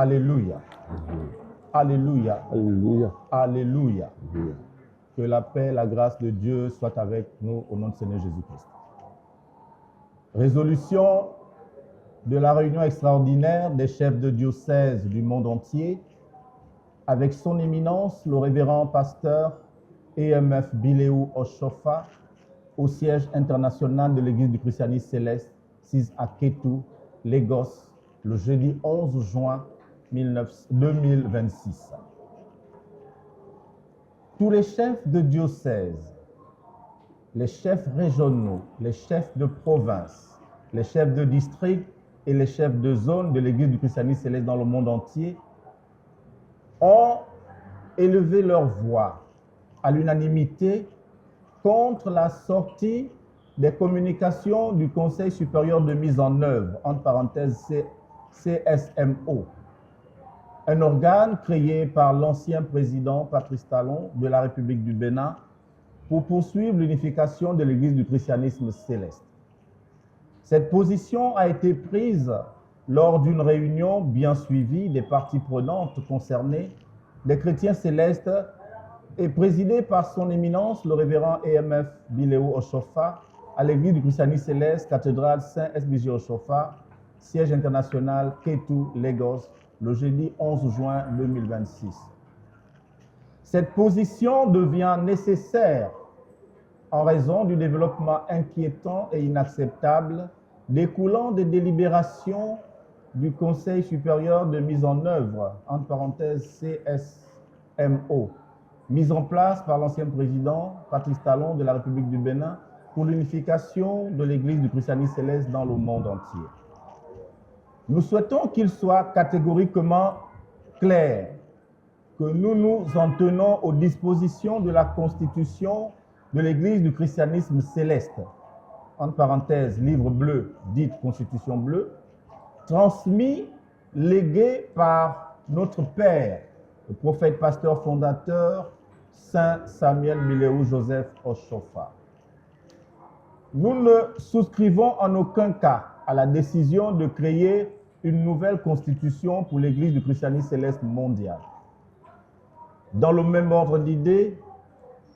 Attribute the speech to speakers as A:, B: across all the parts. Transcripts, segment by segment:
A: Alléluia. Alléluia.
B: Alléluia.
A: Alléluia.
B: Alléluia.
A: Que la paix, la grâce de Dieu soit avec nous au nom du Seigneur Jésus-Christ. Résolution de la réunion extraordinaire des chefs de diocèse du monde entier avec son éminence, le révérend pasteur EMF Bileou Oshofa, au siège international de l'Église du Christianisme Céleste, 6 à Ketu, Lagos, le jeudi 11 juin 2026. Tous les chefs de diocèse, les chefs régionaux, les chefs de province, les chefs de district et les chefs de zone de l'Église du Christianisme Céleste dans le monde entier ont élevé leur voix à l'unanimité contre la sortie des communications du Conseil supérieur de mise en œuvre, entre parenthèses CSMO, un organe créé par l'ancien président Patrice Talon de la République du Bénin pour poursuivre l'unification de l'Église du christianisme céleste. Cette position a été prise lors d'une réunion bien suivie des parties prenantes concernées, des chrétiens célestes, et présidée par son éminence, le révérend EMF Bileou Oshofa, à l'Église du christianisme céleste, cathédrale Saint-SBJ Oshofa, siège international Ketu, Lagos, le jeudi 11 juin 2026. Cette position devient nécessaire en raison du développement inquiétant et inacceptable découlant des délibérations du Conseil supérieur de mise en œuvre, entre parenthèses CSMO, mise en place par l'ancien président Patrice Talon de la République du Bénin pour l'unification de l'Église du christianisme céleste dans le monde entier. Nous souhaitons qu'il soit catégoriquement clair que nous nous en tenons aux dispositions de la Constitution de l'Église du christianisme céleste, entre parenthèses, livre bleu, dite Constitution bleue, transmis, légué par notre Père, le prophète pasteur fondateur, Saint Samuel Bileou Joseph Oshofa. Nous ne souscrivons en aucun cas à la décision de créer une nouvelle constitution pour l'Église du christianisme céleste mondial. Dans le même ordre d'idées,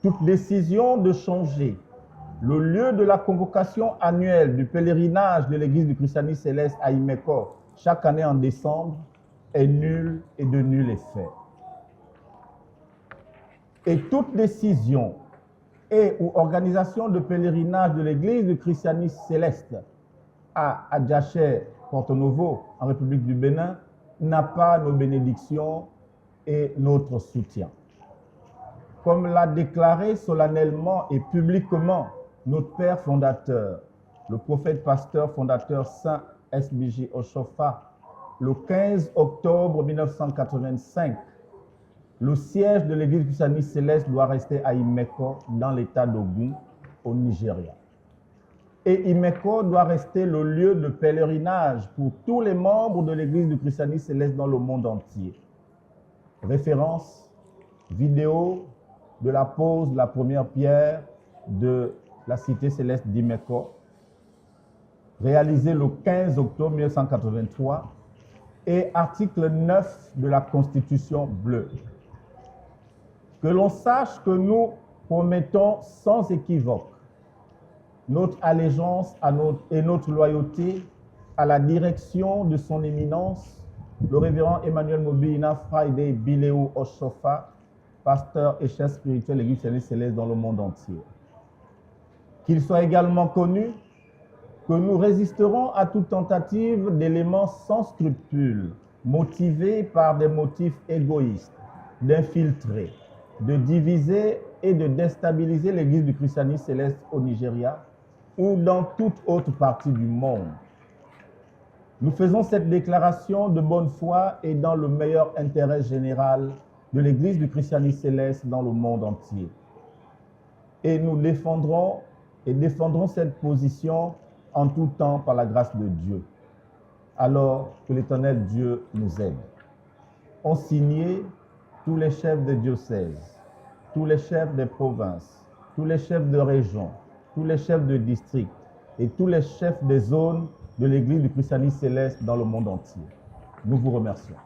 A: toute décision de changer le lieu de la convocation annuelle du pèlerinage de l'Église du christianisme céleste à Imeko, chaque année en décembre, est nulle et de nul effet. Et toute décision et ou organisation de pèlerinage de l'Église du christianisme céleste à Adjaché, Porto Novo, en République du Bénin, n'a pas nos bénédictions et notre soutien. Comme l'a déclaré solennellement et publiquement notre Père fondateur, le prophète pasteur fondateur Saint SBJ Oshofa, le 15 octobre 1985, le siège de l'Église du christianisme céleste doit rester à Imeko, dans l'état d'Ogun, au Nigeria. Et Imeko doit rester le lieu de pèlerinage pour tous les membres de l'Église du christianisme céleste dans le monde entier. Référence, vidéo de la pose de la première pierre de la cité céleste d'Imeko, réalisée le 15 octobre 1983, et article 9 de la Constitution bleue. Que l'on sache que nous promettons sans équivoque notre allégeance et notre loyauté à la direction de son éminence, le révérend Emmanuel Mobina Friday Bileou Oshofa, pasteur et chef spirituel de l'Église céleste dans le monde entier. Qu'il soit également connu que nous résisterons à toute tentative d'éléments sans scrupules, motivés par des motifs égoïstes, d'infiltrer, de diviser et de déstabiliser l'Église du christianisme céleste au Nigeria ou dans toute autre partie du monde. Nous faisons cette déclaration de bonne foi et dans le meilleur intérêt général de l'Église du christianisme céleste dans le monde entier. Et nous défendrons cette position en tout temps par la grâce de Dieu. Alors que l'Éternel Dieu nous aide. Ont signé tous les chefs de diocèse, tous les chefs de provinces, tous les chefs de région, tous les chefs de district et tous les chefs des zones de l'Église du christianisme céleste dans le monde entier. Nous vous remercions.